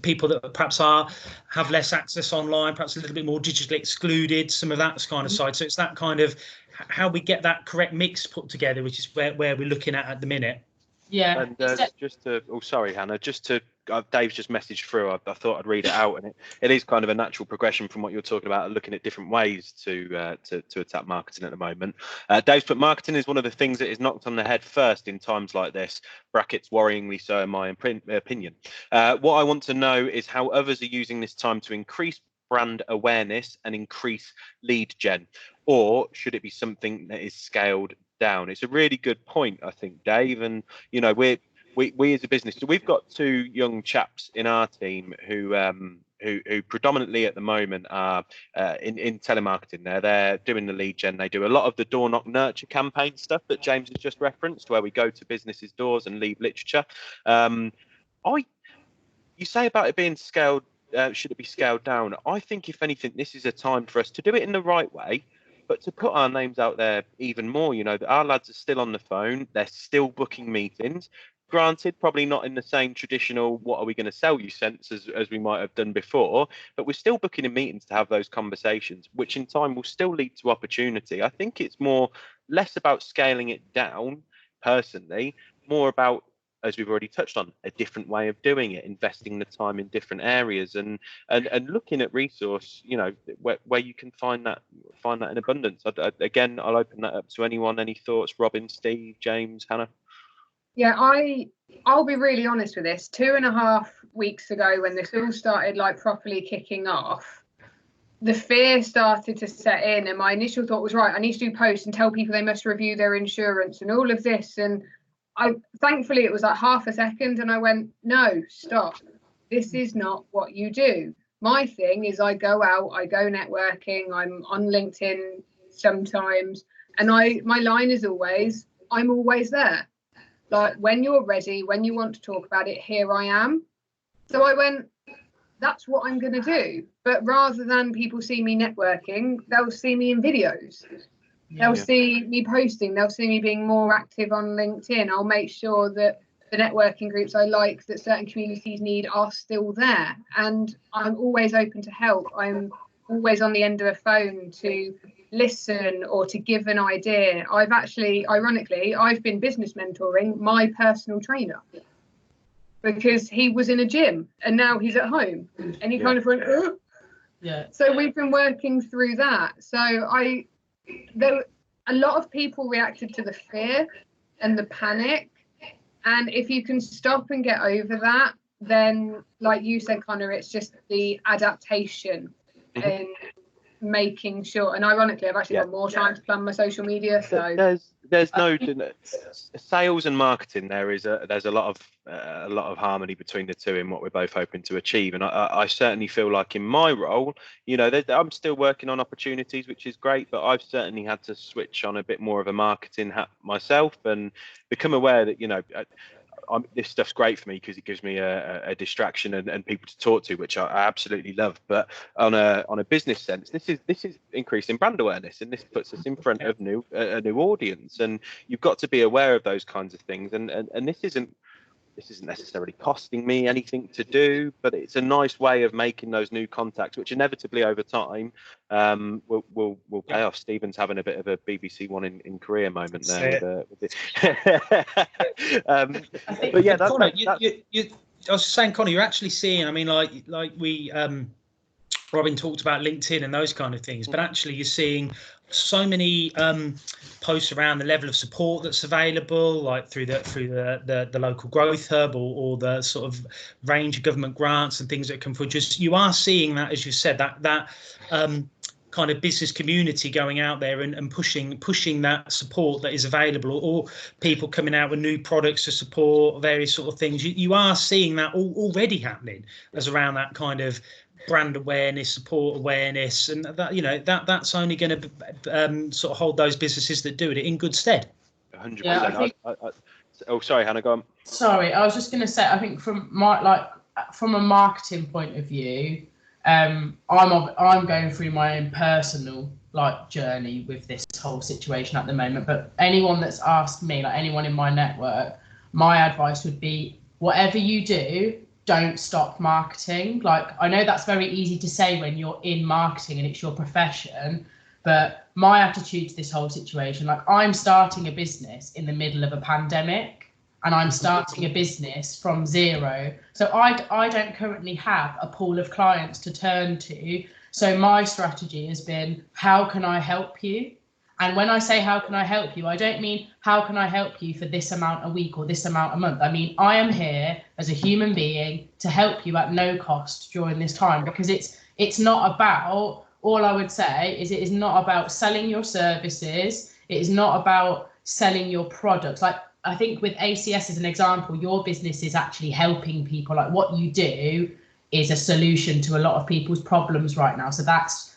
people that perhaps have less access online, perhaps a little bit more digitally excluded, some of that kind of side. So it's that kind of how we get that correct mix put together, which is where we're looking at the minute. Yeah. And just to, sorry, Hannah, just to, Dave's just messaged through. I thought I'd read it out, and it is kind of a natural progression from what you're talking about, looking at different ways to attack marketing at the moment. Dave's put, marketing is one of the things that is knocked on the head first in times like this. Brackets, worryingly so, in my opinion. What I want to know is how others are using this time to increase brand awareness and increase lead gen, or should it be something that is scaled down? It's a really good point, I think, Dave. And we as a business, so we've got two young chaps in our team who predominantly at the moment are in telemarketing. They're doing the lead gen. They do a lot of the door knock nurture campaign stuff that James has just referenced, where we go to businesses' doors and leave literature. You say about it being scaled. Should it be scaled down? I think, if anything, this is a time for us to do it in the right way, but to put our names out there even more. Our lads are still on the phone. They're still booking meetings. Granted, probably not in the same traditional "what are we going to sell you" sense as we might have done before, but we're still booking in meetings to have those conversations, which in time will still lead to opportunity. I think it's less about scaling it down, personally, more about, as we've already touched on, a different way of doing it, investing the time in different areas, and looking at resource, where you can find that in abundance. Again, I'll open that up to anyone. Any thoughts, Robyn, Steve, James, Hannah? Yeah, I'll be really honest with this. 2.5 weeks ago, when this all started properly kicking off, the fear started to set in, and my initial thought was, right, I need to do posts and tell people they must review their insurance and all of this. And thankfully it was half a second, and I went, no, stop. This is not what you do. My thing is, I go out, I go networking, I'm on LinkedIn sometimes, and my line is always, I'm always there. When you're ready, when you want to talk about it, here I am. So I went, that's what I'm going to do. But rather than people see me networking, they'll see me in videos. They'll see me posting. They'll see me being more active on LinkedIn. I'll make sure that the networking groups I like, that certain communities need, are still there. And I'm always open to help. I'm always on the end of a phone to listen or to give an idea. Ironically, I've been business mentoring my personal trainer, because he was in a gym and now he's at home, and he kind of went, oh. Yeah. So we've been working through that. So a lot of people reacted to the fear and the panic, and if you can stop and get over that, then, like you said, Connor, it's just the adaptation and making sure. And ironically, I've actually got more time to plan my social media. So there's no sales and marketing. There's a lot of harmony between the two in what we're both hoping to achieve. And I certainly feel like in my role, I'm still working on opportunities, which is great, but I've certainly had to switch on a bit more of a marketing hat myself and become aware that this stuff's great for me because it gives me a distraction and people to talk to, which I absolutely love. But on a business sense, this is increasing brand awareness, and this puts us in front of a new audience. And you've got to be aware of those kinds of things. And this isn't necessarily costing me anything to do, but it's a nice way of making those new contacts, which inevitably over time will pay off. Stephen's having a bit of a BBC One in Korea moment there. But yeah, Connor, I was saying, Connor, you're actually seeing. I mean, like we. Robyn talked about LinkedIn and those kind of things, but actually you're seeing so many posts around the level of support that's available, like through the local growth hub or the sort of range of government grants and things that come through. Just you are seeing that, as you said, that kind of business community going out there and pushing that support that is available, or people coming out with new products to support various sort of things. You are seeing that already happening as around that kind of brand awareness, support awareness, and that's only going to sort of hold those businesses that do it in good stead. 100%. Yeah, Oh, sorry, Hannah, go on. Sorry, I was just going to say, I think from a marketing point of view, I'm going through my own personal journey with this whole situation at the moment. But anyone that's asked me, anyone in my network, my advice would be, whatever you do, don't stop marketing. I know that's very easy to say when you're in marketing and it's your profession, but my attitude to this whole situation, I'm starting a business in the middle of a pandemic, and I'm starting a business from zero. So I don't currently have a pool of clients to turn to. So my strategy has been, how can I help you? And when I say how can I help you, I don't mean how can I help you for this amount a week or this amount a month. I mean, I am here as a human being to help you at no cost during this time, because it's not about, all I would say is, it is not about selling your services. It is not about selling your products. I think with ACS as an example, your business is actually helping people. What you do is a solution to a lot of people's problems right now. So that's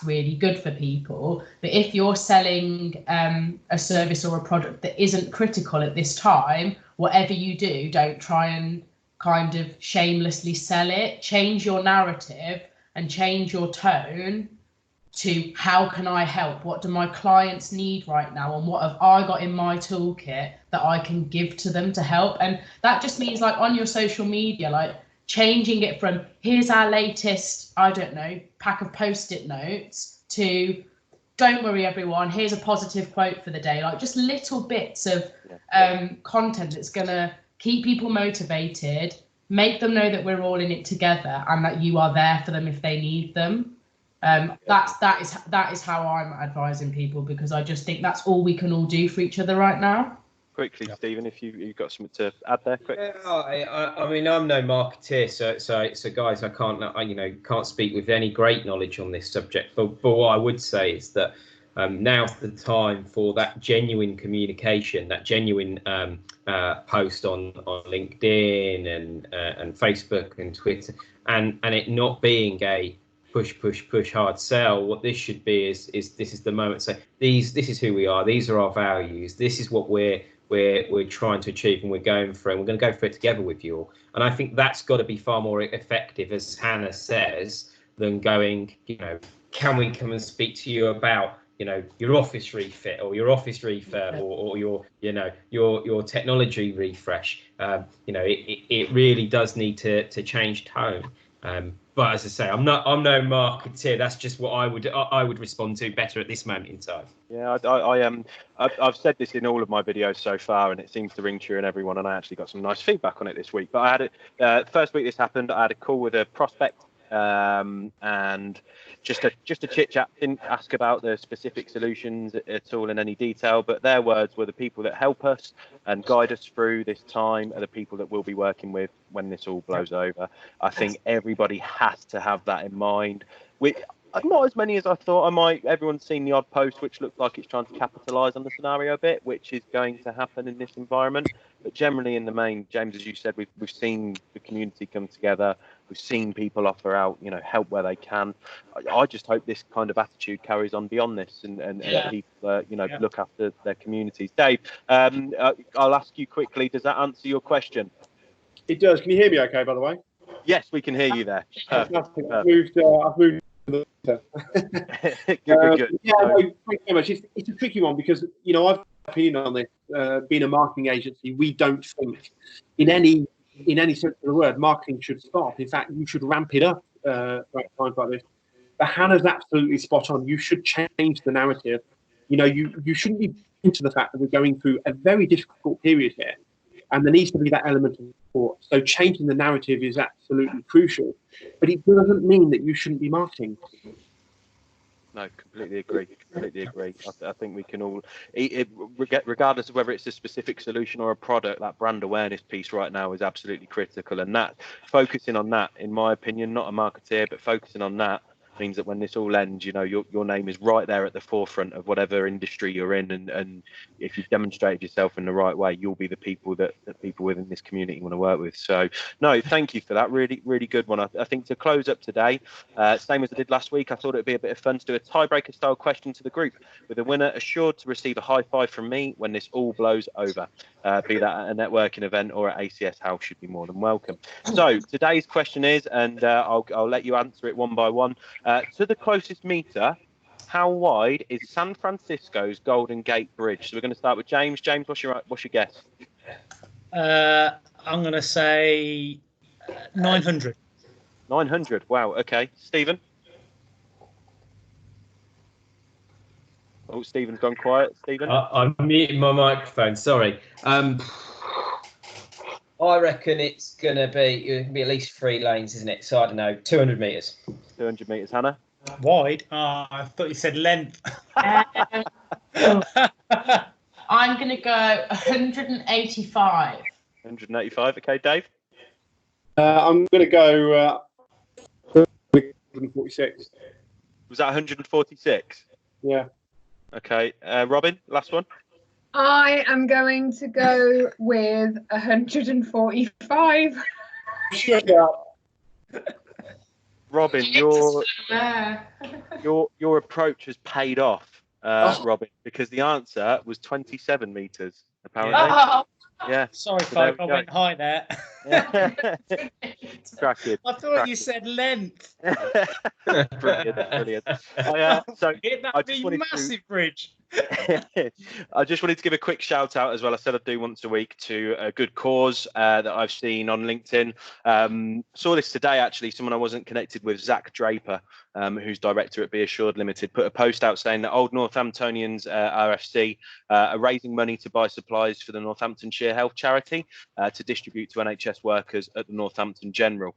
really good for people. But if you're selling a service or a product that isn't critical at this time, whatever you do, don't try and kind of shamelessly sell it. Change your narrative and change your tone to, how can I help? What do my clients need right now? And what have I got in my toolkit that I can give to them to help? And that just means on your social media, changing it from, here's our latest, I don't know, pack of Post-it notes, to, don't worry everyone, here's a positive quote for the day. Just little bits of content that's going to keep people motivated, make them know that we're all in it together and that you are there for them if they need them. That is how I'm advising people, because I just think that's all we can all do for each other right now. Quickly, Stephen, if you've got something to add there, quick. I mean, I'm no marketeer, so guys, I can't speak with any great knowledge on this subject. But what I would say is that now's the time for that genuine communication, that genuine post on LinkedIn and Facebook and Twitter, and it not being a push hard sell. What this should be is this is the moment to say, this is who we are, these are our values, this is what we're trying to achieve, and we're going for it, and we're going to go for it together with you all. And I think that's got to be far more effective, as Hannah says, than going, can we come and speak to you about your office refit or your office refurb or your technology refresh. It really does need to change tone. But as I say, I'm no marketeer. That's just what I would respond to better at this moment in time. Yeah, I've said this in all of my videos so far, and it seems to ring true in everyone. And I actually got some nice feedback on it this week. But I had it first week this happened. I had a call with a prospect, and just a chit chat. Didn't ask about the specific solutions at all in any detail, but their words were, the people that help us and guide us through this time are the people that we'll be working with when this all blows over. I think everybody has to have that in mind. Not as many as I thought I might. Everyone's seen the odd post which looks like it's trying to capitalise on the scenario a bit, which is going to happen in this environment. But generally, in the main, James, as you said, we've seen the community come together. We've seen people offer out, help where they can. I just hope this kind of attitude carries on beyond this, and people, look after their communities. Dave, I'll ask you quickly. Does that answer your question? It does. Can you hear me okay, by the way? Yes, we can hear you there. Perfect. I've moved. good. Yeah, no, thanks so much. It's a tricky one, because I've got an opinion on this. Being a marketing agency, we don't think in any sense of the word marketing should stop. In fact, you should ramp it up at times like this. But Hannah's absolutely spot on. You should change the narrative. You shouldn't be into the fact that we're going through a very difficult period here, and there needs to be that element of support. So changing the narrative is absolutely crucial, but it doesn't mean that you shouldn't be marketing. No, completely agree. I think we can all, regardless of whether it's a specific solution or a product, that brand awareness piece right now is absolutely critical. And that, focusing on that, in my opinion, not a marketeer, but focusing on that, means that when this all ends, you know, your name is right there at the forefront of whatever industry you're in, and if you've demonstrated yourself in the right way, you'll be the people that people within this community want to work with. So no, thank you for that. Really, really good one. I think to close up today, same as I did last week, I thought it'd be a bit of fun to do a tiebreaker style question to the group, with the winner assured to receive a high five from me when this all blows over. Be that at a networking event or at ACS House, should be more than welcome. So today's question is, and I'll let you answer it one by one. To the closest meter, how wide is San Francisco's Golden Gate Bridge? So we're going to start with James. James, what's your guess? I'm going to say 900. 900. Wow. Okay. Stephen? Oh, Stephen's gone quiet. Stephen? I'm muting my microphone. Sorry. I reckon it's going to be at least 3 lanes, isn't it? So I don't know, 200 metres. 200 metres. Hannah? Wide? I thought you said length. I'm going to go 185. 185. Okay, Dave? I'm going to go 146. Was that 146? Yeah. Okay. Robyn, last one? I am going to go with 145. Robyn, your approach has paid off, Robyn, because the answer was 27 metres, apparently. Oh, Yeah. Sorry, So there folk, I we go. went high there. Cracking. I thought you said length. Brilliant. So I just wanted massive bridge. I just wanted to give a quick shout out as well. I said I'd do once a week to a good cause that I've seen on LinkedIn. Saw this today, actually. Someone I wasn't connected with, Zach Draper, who's director at Be Assured Limited, put a post out saying that Old Northamptonians RFC are raising money to buy supplies for the Northamptonshire Health Charity to distribute to NHS workers at the Northampton General,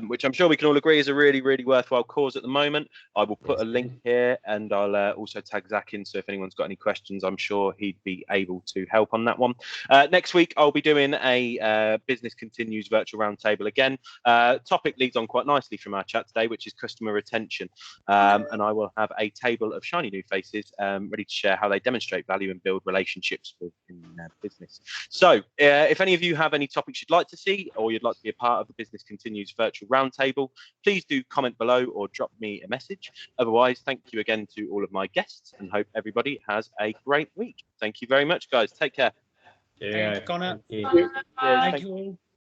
which I'm sure we can all agree is a really, really worthwhile cause at the moment. I will put a link here, and I'll also tag Zach in, so if anyone's got any questions, I'm sure he'd be able to help on that one. Next week, I'll be doing a Business Continues virtual roundtable again. Topic leads on quite nicely from our chat today, which is customer retention. And I will have a table of shiny new faces ready to share how they demonstrate value and build relationships within their business. So if any of you have any topics you'd like to see, or you'd like to be a part of the Business Continues virtual roundtable, please do comment below or drop me a message. Otherwise, thank you again to all of my guests, and hope everybody has a great week. Thank you very much, guys. Take care. Yeah. Thanks, Connor. Thank you. bye. Thank you all.